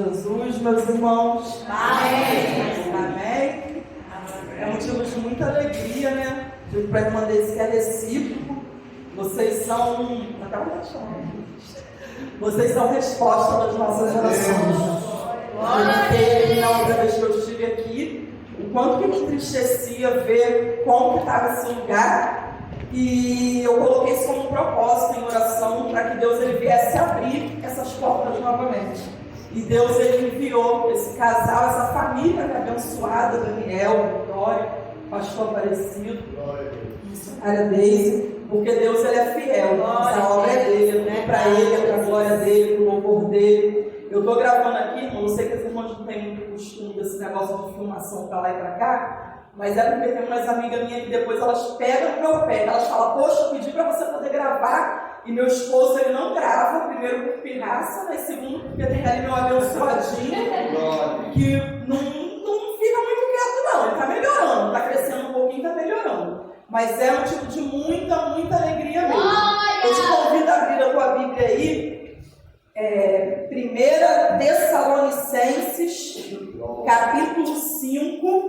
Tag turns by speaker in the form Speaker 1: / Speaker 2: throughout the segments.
Speaker 1: Jesus, meus irmãos.
Speaker 2: Amém.
Speaker 1: Amém. É motivo de muita alegria, né? Digo para a irmã desse que é recíproco. Vocês são. Vocês são resposta das nossas orações. Porque na outra vez que eu estive aqui, o quanto que me entristecia ver como estava esse lugar. E eu coloquei isso como um propósito em oração para que Deus ele viesse abrir essas portas novamente. E Deus ele enviou esse casal, essa família abençoada, Daniel, Vitória, pastor Aparecido, missionária Deise, porque Deus ele é fiel, essa obra é dele, né? Para ele, é para a glória dele, para o louvor dele. Eu estou gravando aqui, eu não sei que as irmãs não têm muito costume desse negócio de filmação para lá e para cá, mas é porque tem umas amigas minhas que depois elas pegam no meu pé, elas falam, poxa, eu pedi para você poder gravar, e meu esposo ele não grava, primeiro por pirraça, mas segundo porque tem ali meu abençoadinho, que não fica muito quieto não, ele está melhorando, está crescendo um pouquinho, está melhorando, mas é um tipo de muita alegria mesmo. Eu te convido a abrir a tua Bíblia aí, 1 Tessalonicenses, capítulo 5,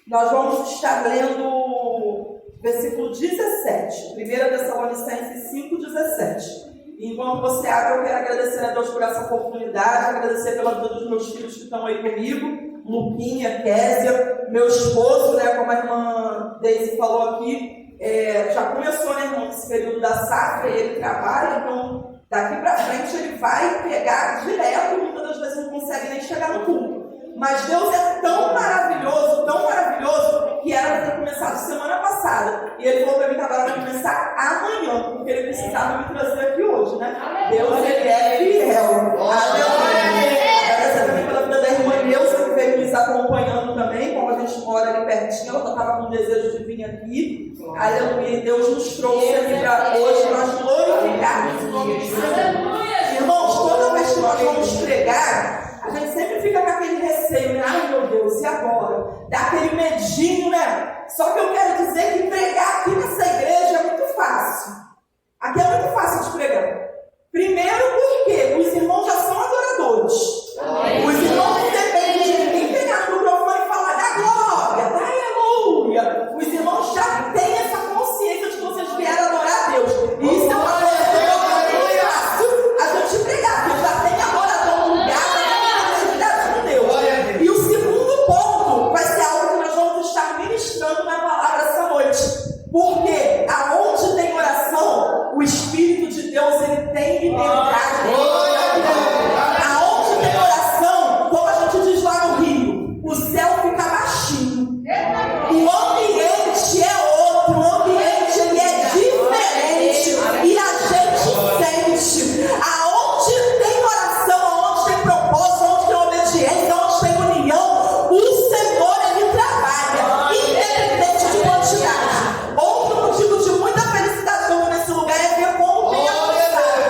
Speaker 1: nós vamos estar lendo o versículo 17, 1 Tessalonicenses 5, 17. Enquanto você abre, eu quero agradecer a Deus por essa oportunidade, agradecer pela vida dos meus filhos que estão aí comigo, Luquinha, Késia, meu esposo, né, como a irmã Deise falou aqui, já começou, né, irmão, esse período da safra, e ele trabalha, então daqui para frente ele vai pegar direto, muitas das vezes não consegue nem chegar no culto. Mas Deus é tão maravilhoso, que era para ter começado semana passada. E ele falou para mim que agora vai começar amanhã, porque ele precisava me trazer aqui hoje, né? Deus, ele é fiel. Aleluia. Agradecer também pela vida da irmã Neuza, que veio nos acompanhando também, como a gente mora ali pertinho, ela estava com desejo de vir aqui. Aleluia. Deus nos trouxe aqui para hoje, nós glorificarmos o nome de Deus. Irmãos, toda vez que nós vamos pregar, a gente sempre fica com aquele receio, né? Ai meu Deus, e agora? Dá aquele medinho, né? Só que eu quero dizer que pregar aqui nessa igreja é muito fácil. Aqui é muito fácil de pregar. Primeiro porque os irmãos já são adoradores. Os irmãos não dependem de ninguém pegar no microfone e falar da glória, da aleluia. Os irmãos já têm essa consciência de que vocês vieram adorar a Deus. E isso é uma coisa muito fácil a gente pregar, porque já tem adorador no lugar. E o segundo ponto vai ser algo que nós vamos estar ministrando na palavra essa noite. Porque aonde tem oração, o Espírito de Deus ele tem liberdade. Aonde tem oração, como a gente diz lá no Rio, o céu fica baixinho. O ambiente é outro, o ambiente ele é diferente. E a gente sente. Aonde tem oração, aonde tem propósito, aonde tem obediência, onde tem união, o Senhor ele trabalha, independente de quantidade. Outro motivo de muita felicidade que eu vou nesse lugar é ver como tem avançado,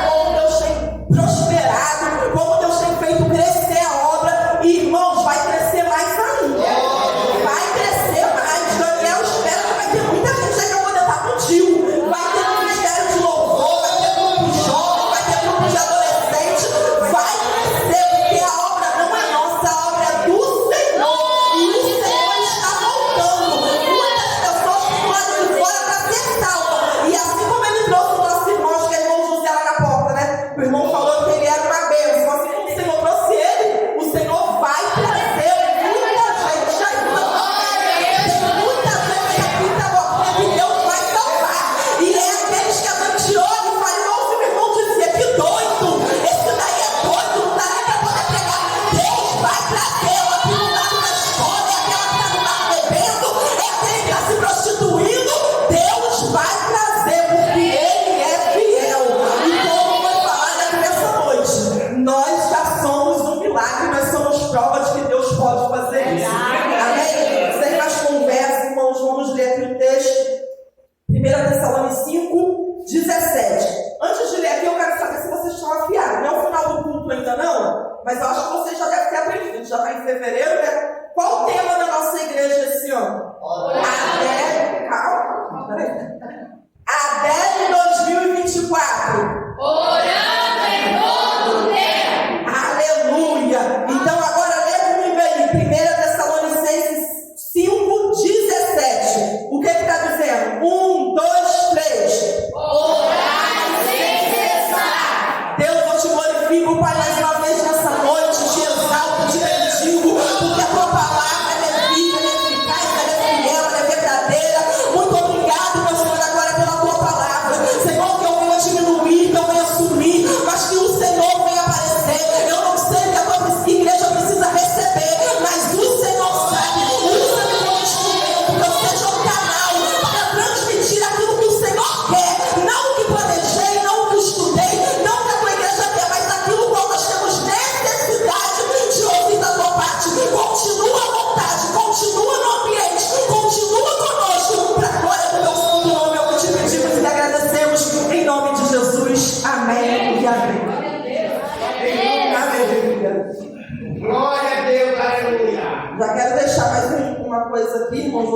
Speaker 1: como Deus tem prosperado, como Deus tem feito crescer a obra. E irmãos, vai crescer mais ainda. Vai crescer mais. Daniel espera que vai ter muita gente aí que eu vou estar contigo. Vai ter um ministério de louvor, vai ter grupo de jovens, vai ter grupo de adolescentes. Vai crescer, porque a obra não é nossa, a obra é do Senhor. E o Senhor está voltando. Muitas pessoas que estão lá de fora para ser salvas. E assim como ele trouxe o nosso irmão, que é irmão José lá na porta, né? O irmão falou que ele era uma bênção. Assim como o Senhor trouxe ele, o Senhor vai trazer muita gente aí. Tem muita gente aqui que Deus vai salvar. E é aqueles que a gente olha e fala, irmão, se o irmão dizia, que doido, esse daí é doido, não dá nem para poder pegar. Deus vai trazer o aqui no lado da escola, é aquela que está no bar bebendo, é aquele que está se prostituindo. Deus vai trazer, porque Ele é fiel. E como foi falado aqui nessa noite, nós já somos um milagre, nós somos prova de que Deus pode fazer isso. Amém? Sem mais conversa, irmãos, vamos ler aqui o texto. 1 Tessalonicenses 5, 17. Antes de ler aqui, eu quero saber se vocês estão afiados. Não é o final do culto ainda não, mas eu acho que vocês já devem ter aprendido. A gente já está em fevereiro, né? Qual o tema da nossa igreja esse ano? Adele 2024.
Speaker 2: Orando em todo tempo.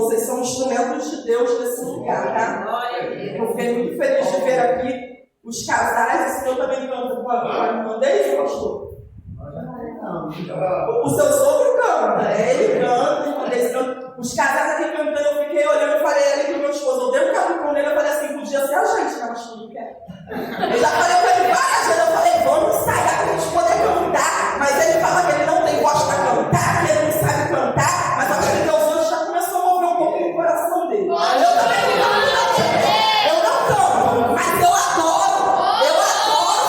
Speaker 1: vocês são instrumentos de Deus nesse lugar, tá? Eu fiquei muito feliz de ver aqui os casais. Eu também canto com a irmã dele, pastor? O seu sogro canta, ele canta, a irmã dele canta. Os casais aqui cantando, eu fiquei olhando e falei ali pro meu esposo, eu dei um capricorn nele, eu falei assim, podia ser a gente, né? Mas tudo quer. Eu já falei pra ele várias vezes, eu falei, vamos ensaiar pra gente poder cantar. Mas ele fala que ele não tem voz pra cantar, que ele não sabe cantar, mas acho que Deus hoje já começou a mover um pouquinho o coração dele. Eu também não canto, mas eu adoro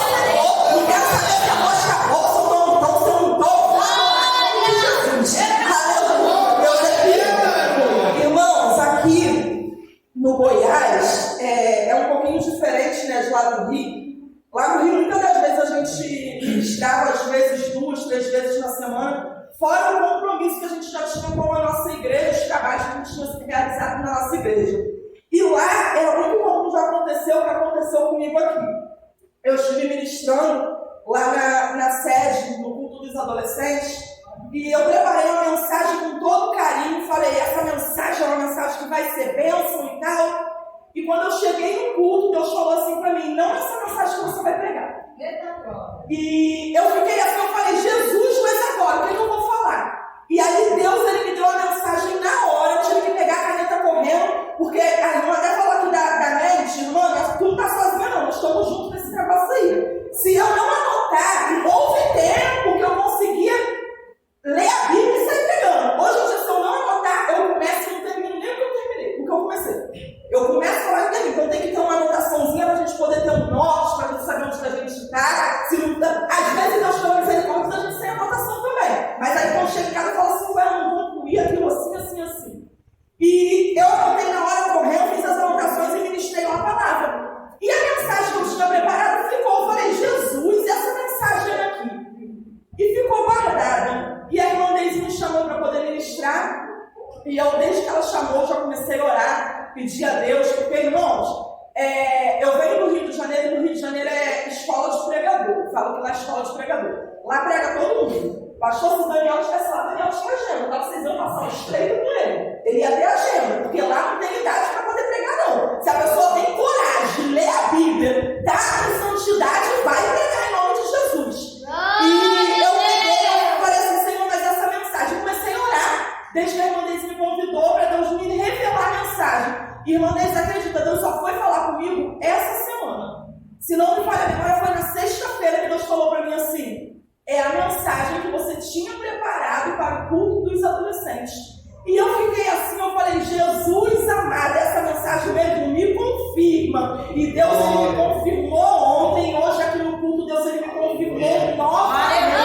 Speaker 1: Senhor, e quero saber se a voz acabou, se eu não estou, se eu não estou. Aleluia, Deus é vivo. Irmãos, aqui no Goiás é um pouquinho diferente, né, de lá do Rio. Lá no Rio, muitas das vezes a gente ministrava, às vezes 2, 3 vezes na semana, fora o compromisso que a gente já tinha com a nossa igreja, os trabalhos que a gente tinha realizado na nossa igreja. E lá era muito comum, já aconteceu o que aconteceu comigo aqui. Eu estive ministrando lá na sede, no culto dos adolescentes, e eu preparei uma mensagem com todo carinho, falei, essa mensagem é uma mensagem que vai ser bênção e tal. E quando eu cheguei no culto, Deus falou assim para mim, não essa mensagem que você vai pregar. E eu fiquei assim, eu falei, Jesus, mas agora, o que eu vou falar? E aí Deus, ele me deu a mensagem na hora, eu tive que pegar a caneta correndo, porque a irmã até falou aqui da mente, irmã, tu não tá sozinha não, nós estamos juntos nesse negócio aí. Se eu não anotar, houve tempo que eu conseguia ler a Bíblia e sair pregando. Hoje em dia, se eu não anotar, eu começo e não termino nem o que eu terminei, o que eu comecei. Eu começo a falar dele, então tem que ter uma anotaçãozinha para a gente poder ter um norte, para a gente saber onde a gente está. Às vezes Deus tem misericórdia da gente sem anotação também. Mas aí quando chega em casa, eu falo assim, ué, eu não concluí aquilo assim, assim, assim. E eu anotei na hora correndo, fiz as anotações e ministrei uma palavra. E a mensagem que eu tinha preparado ficou, eu falei, Jesus, e essa mensagem aqui? E ficou guardada. E a irmã Deise me chamou para poder ministrar. E eu, desde que ela chamou, já comecei a orar, pedir a Deus, porque, irmãos, eu venho do Rio de Janeiro, e no Rio de Janeiro é escola de pregador. Eu falo que lá é escola de pregador. Lá prega todo mundo. Pastor, se o Daniel estivesse lá, Daniel tinha agenda. Tá? Vocês iam passar um estreito com ele. Ele ia ter agenda, porque lá não tem idade para poder pregar, não. Se a pessoa tem coragem de ler a Bíblia, tá em santidade, vai pregar em nome de Jesus. E eu peguei, eu falei assim, Senhor, mas essa mensagem, comecei a orar. Desde que a irmã Deise me convidou para Deus me revelar a mensagem. Irmã Deise, acredita, Deus só foi falar comigo essa semana. Se não me falha a memória, foi na sexta-feira que Deus falou para mim assim, é a mensagem que você tinha preparado para o culto dos adolescentes. E eu fiquei assim, eu falei, Jesus amado, essa mensagem mesmo me confirma. E Deus ele me confirmou ontem, hoje aqui no culto, Deus ele me confirmou novamente.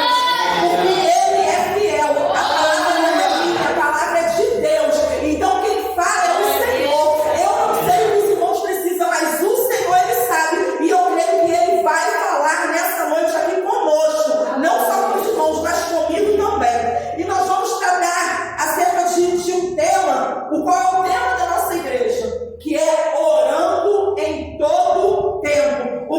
Speaker 1: Porque ele é fiel. A palavra não é minha, a palavra é de Deus. Então quem fala é o Senhor. Eu não sei o que os irmãos precisam, mas o Senhor ele sabe. E eu creio que ele vai falar nessa noite aqui conosco. Não só com os irmãos, mas comigo também. E nós vamos tratar acerca de um tema, o qual é o tema da nossa igreja, que é orando em todo tempo.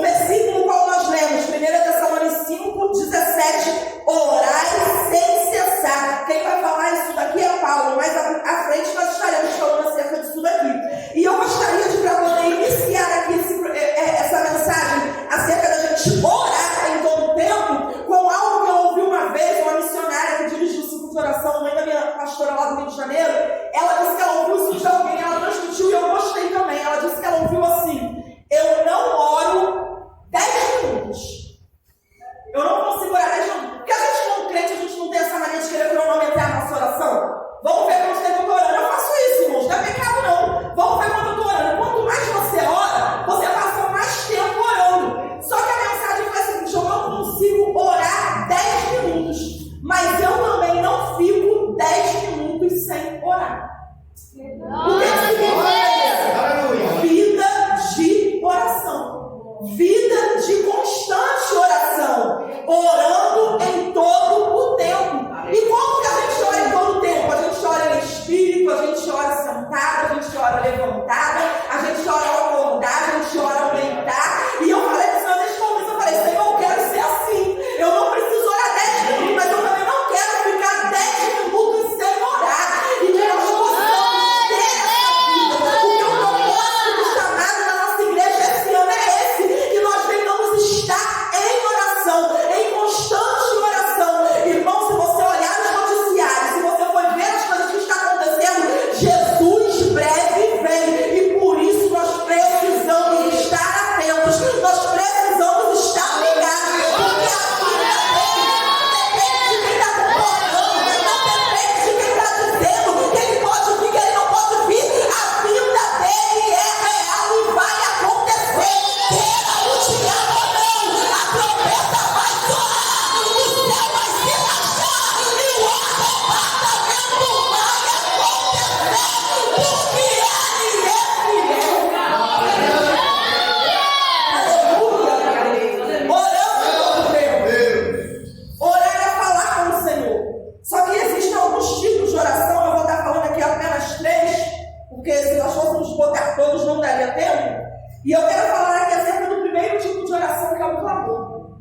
Speaker 1: porque se nós fôssemos botar todos não daria tempo. E eu quero falar aqui acerca do primeiro tipo de oração, que é o clamor.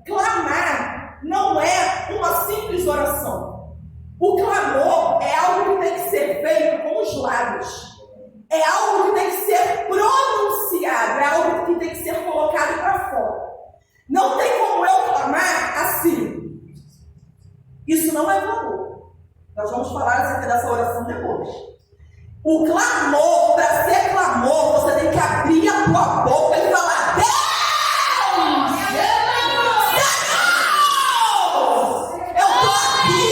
Speaker 1: Clamar não é uma simples oração. O clamor é algo que tem que ser feito com os lábios. É algo que tem que ser pronunciado, é algo que tem que ser colocado para fora. Não tem como eu clamar assim. Isso não é clamor. Nós vamos falar acerca dessa oração depois. O clamor, para ser clamor, você tem que abrir a tua boca e falar: Deus! Eu estou aqui!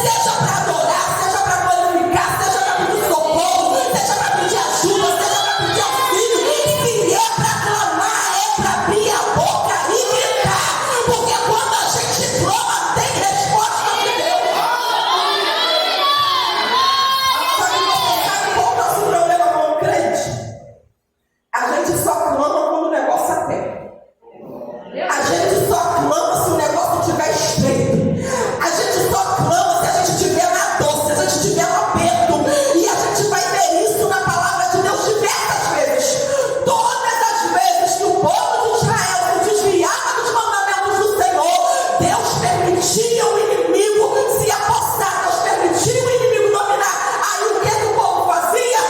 Speaker 1: Seja para adorar, seja para glorificar, seja para pedir socorro, seja para pedir ajuda, seja para pedir auxílio. Se é para clamar, é para abrir a boca e gritar. Porque quando a gente clama, tem resposta de Deus. Sabe qual é o nosso problema como crente? A gente só clama quando o negócio aperta. A gente só clama se o negócio estiver estreito. A gente só clama se a gente estiver na dor, se a gente estiver no aperto. E a gente vai ver isso na palavra de Deus diversas vezes. Todas as vezes que o povo de Israel se desviava dos mandamentos do Senhor, Deus permitia o inimigo se apossar, Deus permitia o inimigo dominar. Aí o que o povo fazia?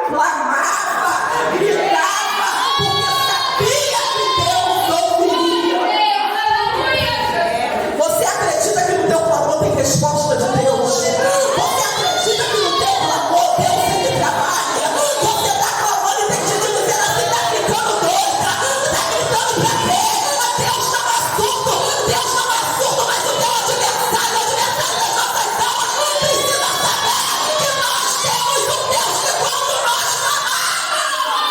Speaker 1: Clamava, gritava, porque sabia que Deus ouviria. Você acredita que no teu clamor tem resposta de Deus? Você acredita que no teu clamor Deus sempre trabalha? Você está clamando e tem gente dizendo assim: está ficando doida, está gritando para quê? Deus não é surdo, Deus não é surdo, mas o teu adversário das nossas almas, precisa saber que nós temos um Deus que quando nós clamamos,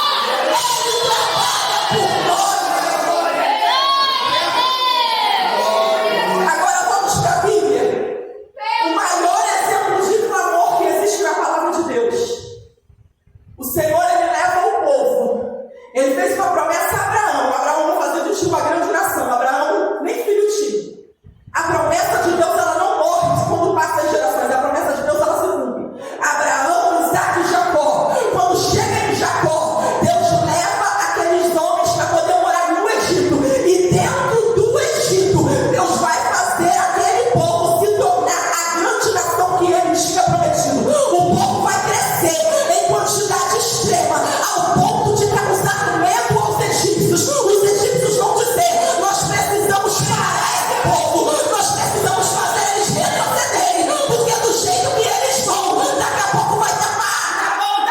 Speaker 1: Ele trabalha por nós. Agora vamos para a Bíblia. O maior exemplo de clamor que existe na palavra de Deus. O Senhor, Ele leva o povo. Ele fez uma promessa a Abraão. Abraão não fazia de ti uma grande nação. Abraão nem filho tinha. A promessa de Deus, ela não morre quando passa as gerações. A promessa de Deus, ela se cumpre. Abraão, Isaac e Jacó. Quando chega em Jacó, Deus leva aqueles homens para poder morar no Egito. E dentro do Egito, Deus vai fazer aquele povo se tornar a grande nação que Ele tinha prometido. O povo vai crescer em quantidade extrema, ao ponto de causar medo aos egípcios. Os egípcios vão dizer: nós precisamos parar esse povo, nós precisamos fazer eles retrocederem, porque do jeito que eles vão, daqui a pouco vai dar mar na mão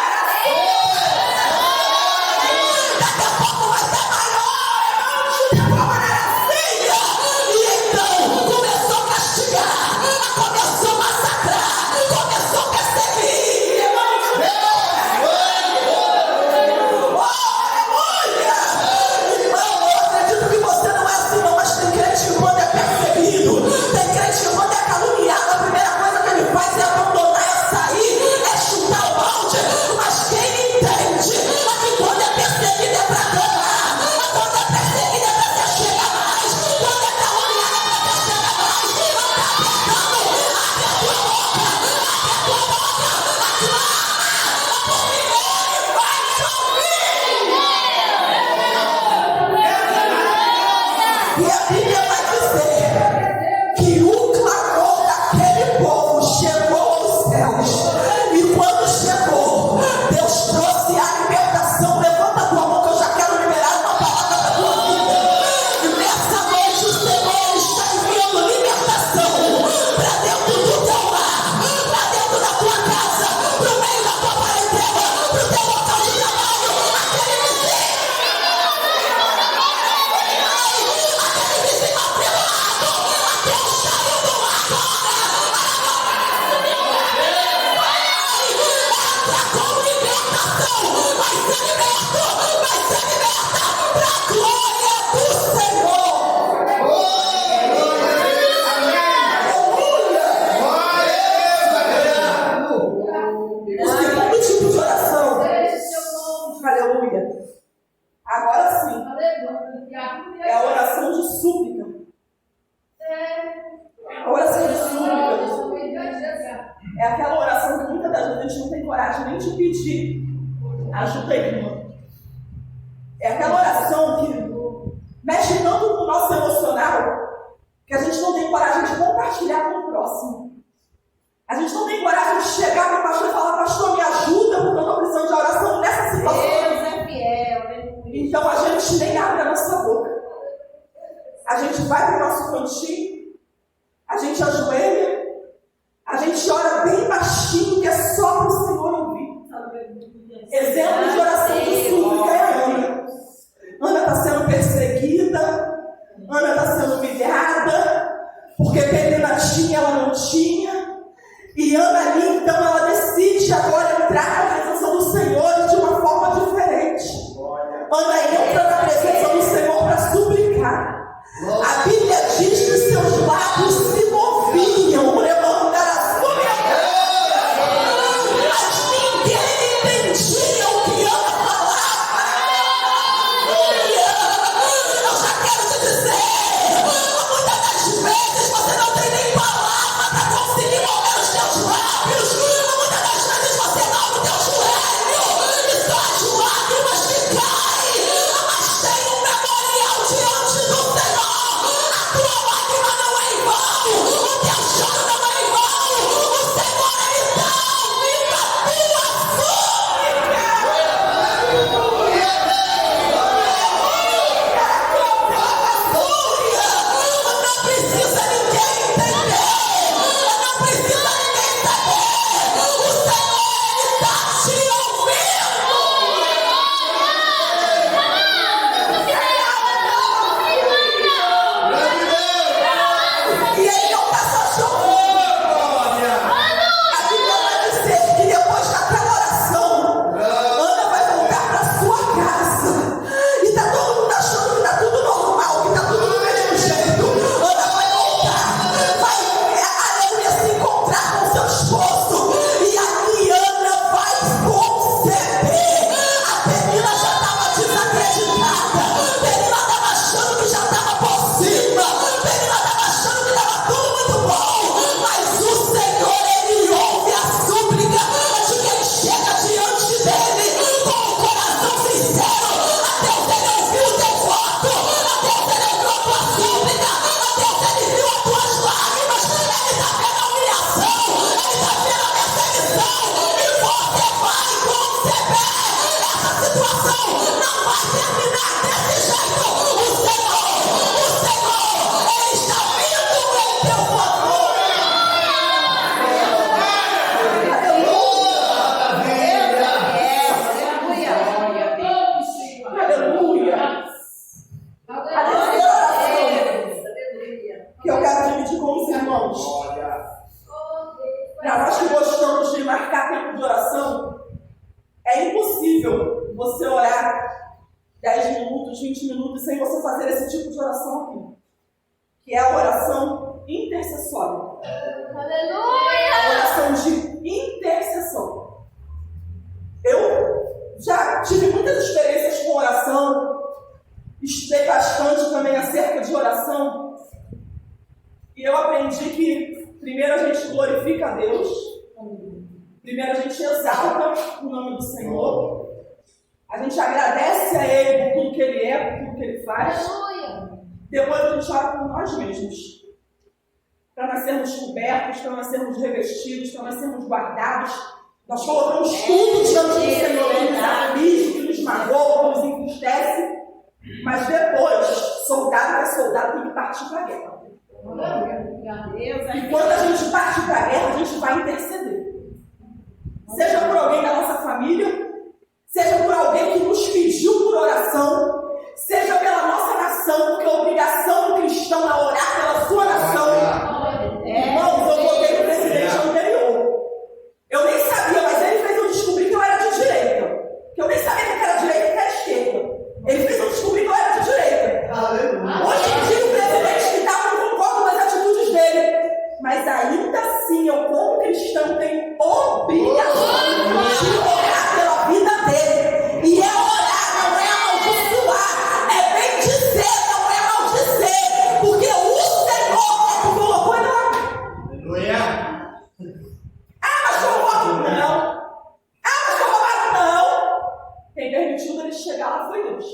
Speaker 1: coragem nem de pedir ajuda irmã. É aquela oração que mexe tanto com o nosso emocional que a gente não tem coragem de compartilhar com o próximo. A gente não tem coragem de chegar para o pastor e falar: pastor, me ajuda, porque eu estou precisando de oração nessa situação.
Speaker 2: Deus é fiel.
Speaker 1: Então a gente nem abre a nossa boca. A gente vai para o nosso cantinho, a gente ajoelha, a gente ora bem baixinho, que é só para o Senhor ouvir. Exemplo de oração de súplica é a Ana. Ana está sendo perseguida, Ana está sendo humilhada, porque Penina tinha, ela não tinha. E Ana ali, então, ela decide agora entrar na presença do Senhor de uma forma diferente. Ana entra na presença do Senhor para suplicar. A Bíblia diz que seus lábios se moviam, levantando a sua mas ninguém entendia o que Ana falava. Eu já quero te dizer, muitas das vezes você não tem nem palavra para conseguir mover os teus lábios. Muitas das vezes você dobra o teu joelho e só as lágrimas que caem. Mas tem um memorial diante do Senhor. A tua lágrima não é em vão, o teu choro não é em vão. O Senhor, Ele está ouvindo a tua súplica. Não precisa ninguém entender, não precisa ninguém saber. O Senhor, Ele está te ouvindo. E Ele não está só te ouvindo. A Bíblia vai dizer que depois daquela oração, Ana vai voltar para sua casa. E está todo mundo achando que está tudo normal, que está tudo do mesmo jeito. Ana vai voltar, vai, aleluia, se encontrar com seu esposo. E aqui Ana vai conceber. A Penina já estava desacreditada. Penina estava achando que já estava por cima. Penina estava achando que estava tudo muito bom. Mas o Senhor, Ele ouve a súplica de quem chega diante dEle com o coração sincero. Deus, Ele ouviu o teu voto. Deus, Ele ouviu a tua súplica. Deus, Ele viu as tuas lágrimas. Ele está vendo a humilhação. Ele está vendo a perseguição. E você vai conceber. Essa situação não vai terminar desse jeito. O Senhor, Ele está vindo em teu favor. Aleluia. A terceira oração que eu quero dividir com os irmãos. Para nós que gostamos de marcar tempo de oração, é impossível você orar 10 minutos, 20 minutos sem você fazer esse tipo de oração aqui, que é a oração intercessória. A oração de intercessão. Eu já tive muitas experiências com oração, estudei bastante também acerca de oração, e eu aprendi que primeiro a gente glorifica a Deus, primeiro a gente exalta o nome do Senhor, a gente agradece a Ele por tudo que Ele é, por tudo que Ele faz. Depois a gente ora por nós mesmos, para nós sermos cobertos, para nós sermos revestidos, para nós sermos guardados. Nós colocamos tudo diante do Senhor, que nos aflige, que nos magoa, que nos entristece. Mas depois, soldado é soldado, tem que partir para a guerra. E quando a gente parte para a guerra, a gente vai interceder. Seja por alguém da nossa família, seja por alguém que nos pediu por oração, seja pela nossa nação, porque a obrigação do cristão é orar pela sua nação. Irmãos, eu votei no presidente anterior. Eu nem sabia, mas ele fez eu descobrir que eu era de direita. Que eu nem sabia que era direita e que era esquerda. Ele fez eu descobrir que eu era de direita. Hoje em dia o presidente que está não concordo com as atitudes dele. Mas ainda assim, eu como cristão tenho obrigação de orar pela permitiu dele chegar lá foi Deus.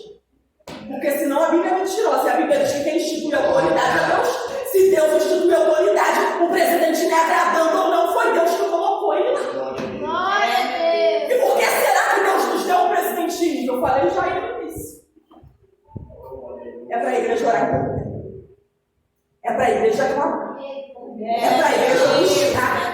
Speaker 1: Porque senão a Bíblia é mentirosa. A Bíblia diz que quem institui a autoridade é Deus. Se Deus institui a autoridade, o presidente me agradando ou não, foi Deus que colocou ele lá. E por que será que Deus nos deu um presidente ímpio? Eu falei já no início. É para a igreja orar em poder. É para a igreja clamar. É para a igreja buscar.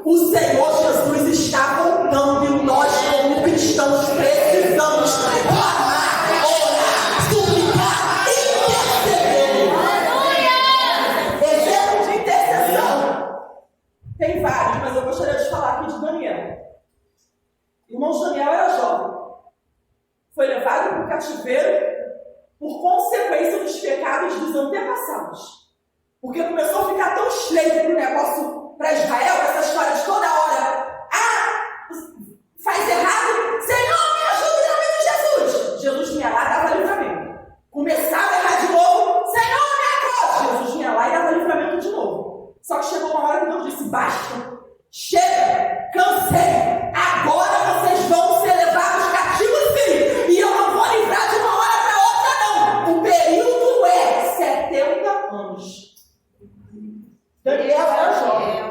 Speaker 1: O Senhor Jesus está voltando e nós, como cristãos, precisamos clamar, orar, suplicar, interceder. Exemplo de intercessão. Tem vários, mas eu gostaria de falar aqui de Daniel. Irmãos, Daniel era jovem. Foi levado para o cativeiro por consequência dos pecados dos antepassados. Porque começou a ficar tão estreito para o negócio para Israel, essa história de toda hora. Faz errado, Senhor, me ajuda em nome de Jesus. Jesus vinha lá e dava livramento. Começava a errar de novo, Senhor, me ajuda. Jesus vinha lá e dava livramento de novo. Só que chegou uma hora que Deus disse, basta, chega, cansei, agora vocês vão ser levados cativos sim. E eu não vou livrar de uma hora para outra não. O período é 70 anos. Daniel era jovem.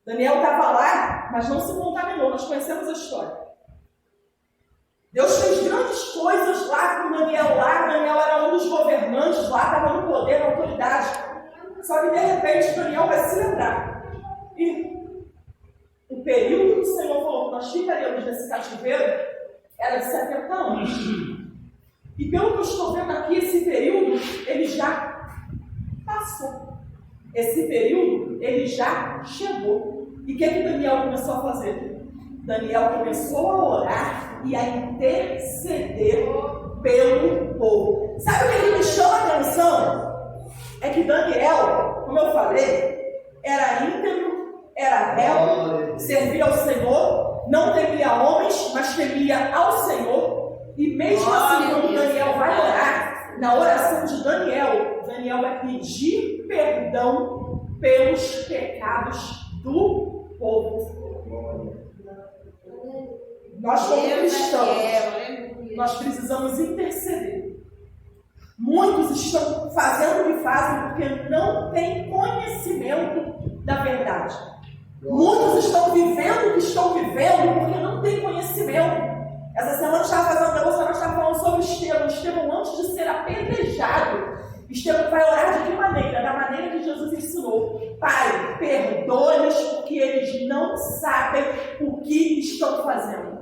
Speaker 1: Daniel estava lá, mas não se contaminou. Nós conhecemos a história. Deus fez grandes coisas lá com Daniel lá. Daniel era um dos governantes lá, estava no poder, na autoridade. Só que de repente Daniel vai se lembrar. E o período que o Senhor falou que nós ficaríamos nesse cativeiro era de 70 anos. E pelo que eu estou vendo aqui, esse período, ele já passou. Esse período, ele já chegou. E o que Daniel começou a fazer? Daniel começou a orar e a interceder pelo povo. Sabe o que me chama a atenção? É que Daniel, como eu falei, era íntegro, era reto, servia ao Senhor, não temia homens, mas temia ao Senhor. E mesmo assim, quando Daniel vai orar, na oração de Daniel vai pedir perdão pelos pecados do povo. Nós, como cristãos, nós precisamos interceder. Muitos estão fazendo o que fazem porque não têm conhecimento da verdade. Muitos estão vivendo o que estão vivendo porque não têm conhecimento. Essa semana eu estava fazendo uma devoção, nós estávamos falando sobre Estevão. Estevão, antes de ser apedrejado, Estevão vai orar de que maneira? Da maneira que Jesus ensinou. Pai, perdoa-lhes porque eles não sabem o que estão fazendo.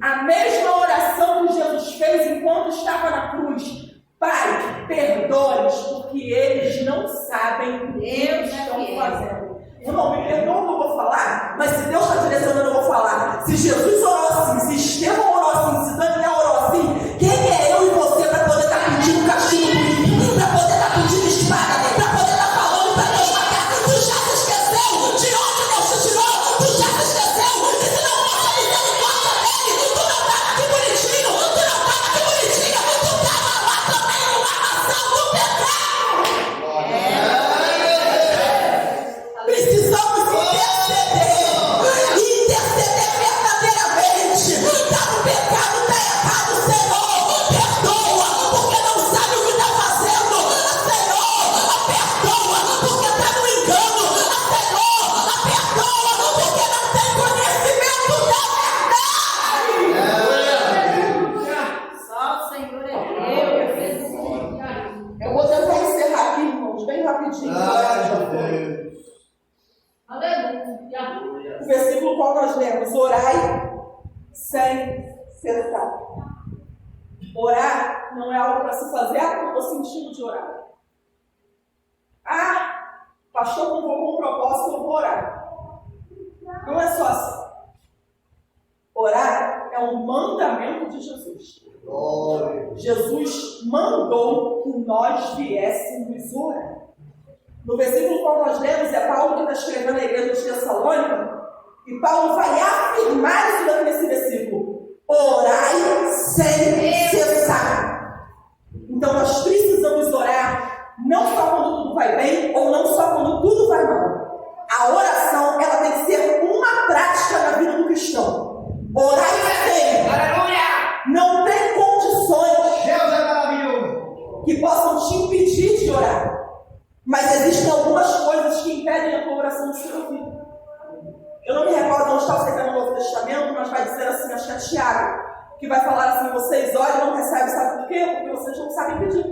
Speaker 1: A mesma oração que Jesus fez enquanto estava na cruz. Pai, perdoa-lhes porque eles não sabem o que estão fazendo. Irmão, me perdoa o que eu vou falar, mas se Deus está direcionando, eu vou falar. Se Jesus orou assim, se Estevão orou assim, se Daniel orou assim, quem é eu e você para poder estar pedindo castigo político, para poder estar pedindo espada, para poder estar falando para Deus matar? Tu já se esqueceu de onde Deus te tirou? Tu já se esqueceu que se não fosse a misericórdia dele, tu não estava aqui bonitinho, tu não estava aqui bonitinha, tu estava lá também no lavação do pecado. Precisamos interceder verdadeiramente. Está no pecado, está errado, Senhor, perdoa, porque não sabe o que está fazendo. Senhor, perdoa, porque está no engano. Senhor, perdoa, porque não tem conhecimento da verdade.
Speaker 2: Só o Senhor é Deus.
Speaker 1: Eu vou tentar encerrar aqui, irmãos, bem rapidinho. O versículo qual nós lemos: orai sem cessar. Orar não é algo para se fazer, eu estou sentindo de orar. Pastor convocou um propósito, eu vou orar. Não é só assim. Orar é um mandamento de Jesus. Jesus mandou que nós viéssemos orar. No versículo qual nós lemos, é Paulo que está escrevendo a igreja de Tessalônica, e Paulo vai afirmar isso daqui nesse versículo: orai sem cessar. Então nós precisamos orar, não só quando tudo vai bem, ou não só quando tudo vai mal. A oração, ela tem que ser uma prática na vida do cristão. Orai sempre. Tiago, que vai falar assim: vocês oram e não recebem, sabe por quê? Porque vocês não sabem pedir.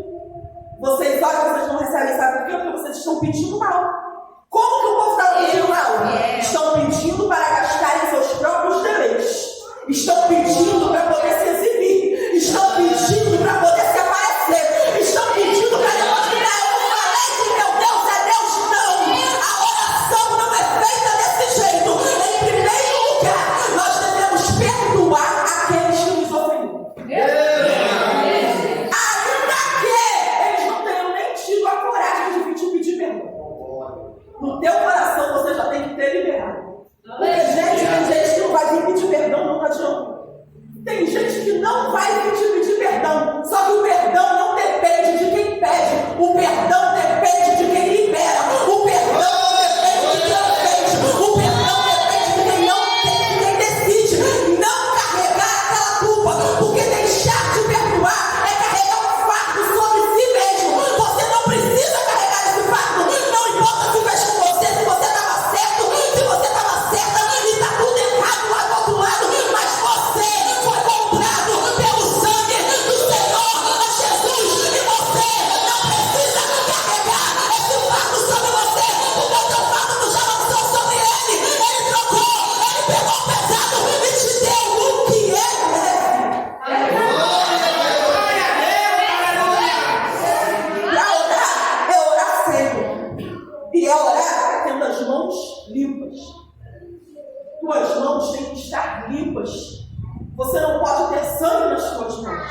Speaker 1: Vocês oram e vocês não recebem, sabe por quê? Porque vocês estão pedindo mal. Como que o povo está pedindo mal? Estão pedindo para gastarem seus próprios deleites. Estão pedindo para poder se exibir. Estão pedindo para poder se aparecer. Estão pedindo para demonstrar: eu falei que meu Deus é Deus. Não! A oração não é feita desse jeito. Em primeiro lugar, nós devemos perdoar aqueles que nos ofenderam. Ainda que eles não tenham nem tido a coragem de vir te pedir perdão. No teu coração você já tem que ter liberado. Porque, gente, tem gente que não vai vir pedir perdão, não adianta. Tem gente que não vai vir te pedir perdão. Só que o perdão não depende de quem pede. O perdão depende de quem libera. O perdão não depende de quem ofende. O perdão depende de quem não tem, quem decide não carregar aquela culpa. Porque deixar de perdoar é carregar um fardo sobre si mesmo. Você não precisa carregar esse fardo. Não importa se fez com você, se você estava certo, se você estava certa e está tudo errado lá do outro lado. Mas você foi comprado pelo sangue do Senhor Jesus. E você não precisa carregar esse fardo sobre você. Porque o teu fardo já lançou sobre ele. Ele trocou, ele pegou o pesado e te deu o que ele merece. Para orar é orar sempre. E é orar tendo as mãos limpas. Tuas mãos têm que estar limpas. Você não pode ter sangue nas tuas mãos.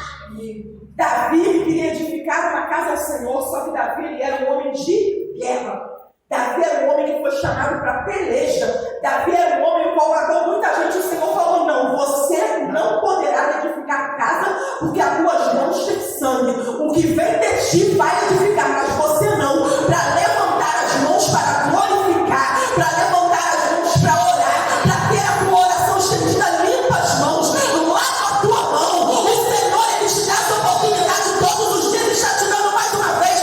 Speaker 1: Davi queria edificar uma casa ao Senhor, só que Davi ele era um homem de guerra. Davi era um homem que foi chamado para peleja. Davi era um homem qual matou muita gente. O Senhor falou: não, você não poderá edificar casa, porque as tuas mãos têm sangue. O que vem de ti vai edificar, mas você não. Para levantar as mãos para glorificar, para levantar as mãos para orar, para ter a tua oração estendida, limpa as mãos, lava a tua mão. O Senhor, ele te dá essa oportunidade todos os dias, ele está te dando mais uma vez.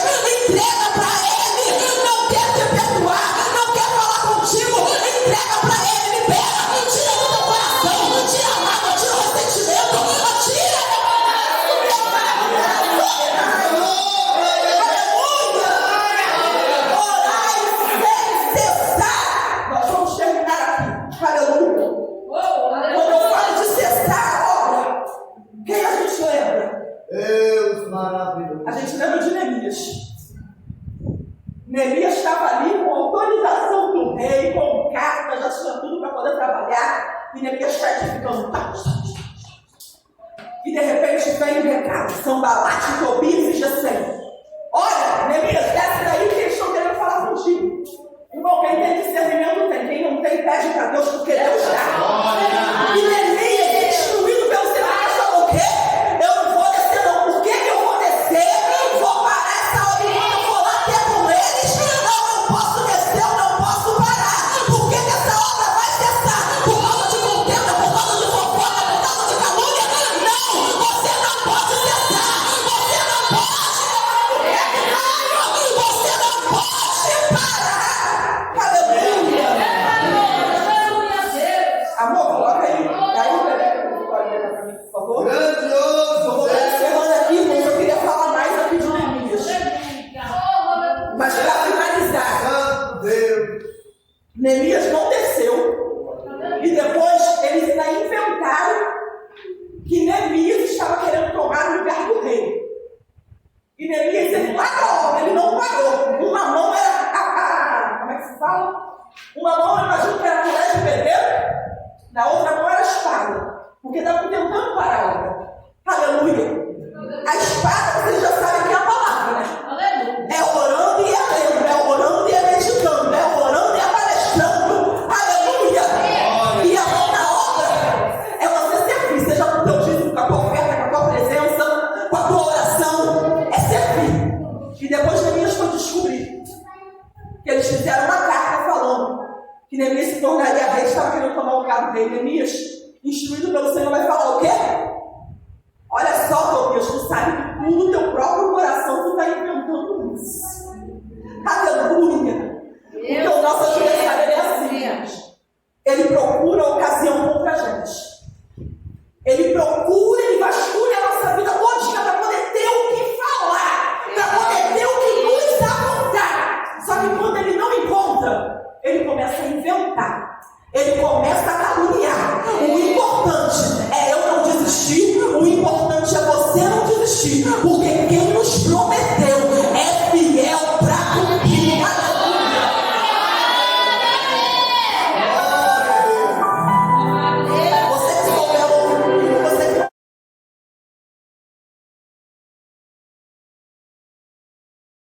Speaker 1: Entrega para ele. Não quer te perdoar, não quer falar contigo, entrega para ele, libera, tira do teu coração, tira a mágoa, tira o ressentimento, tira. Orai sem cessar. Nós vamos terminar aqui. Aleluia. Quando eu falo de cessar a obra, quem a gente lembra?
Speaker 3: Deus maravilhoso.
Speaker 1: A gente lembra de Neemias. Neemias estava ali com autorização do rei, com carta, já tinha tudo para poder trabalhar. E Neemias está edificando. E de repente vem o recado: Sanbalate, Tobias e Gesem. Olha, Neemias, desce daí que eles estão querendo falar contigo. Irmão, quem tem discernimento tem. Quem não tem, pede para Deus, porque Deus dá. E Neemias, instruído pelo Senhor, falou: o quê? Eu não vou descer não. Por que eu vou descer? Vou parar essa obra enquanto eu for lá ter com eles. Não posso descer, eu não posso parar. Por que essa obra vai cessar? Por causa de contenda, por causa de fofoca, por causa de calúnia? Não, você não pode cessar. Você não pode. Você não pode parar. Aleluia. Amor, coloca aí. Daí o bebê pode ver para mim, por favor.
Speaker 3: Grandioso.
Speaker 1: Eu vou encerrando aqui, mas eu queria falar mais aqui de Neemias. Mas para finalizar,
Speaker 3: Santo Deus.
Speaker 1: Neemias não desceu. E depois eles ainda inventaram que Neemias estava querendo tomar o lugar do rei. E Neemias, ele parou, ele não parou. Uma mão era como é que se fala? Uma mão eu imagino que era a colher de pedreiro, na outra mão era a espada. Porque estavam tentando parar a obra. Aleluia. A espada, vocês já sabem que é a palavra, né? É orando e é lendo, é orando e é meditando, é orando e é palestrando. Aleluia. E a mão na obra é você servir, seja com o teu dízimo, com a tua oferta, com a tua presença, com a tua oração. É servir. E depois Neemias foi descobrir que eles fizeram uma carta falando que Neemias se tornaria rei, estava querendo tomar o lugar do rei. Neemias, instruído pelo Senhor, vai falar o quê? Olha só, Tobias, tu sabe que tu no teu próprio coração tu está inventando isso. Aleluia. Porque o nosso adversário, ele é assim. Ele procura ocasião contra a gente. Ele importante é eu não desistir, o importante é você não desistir, porque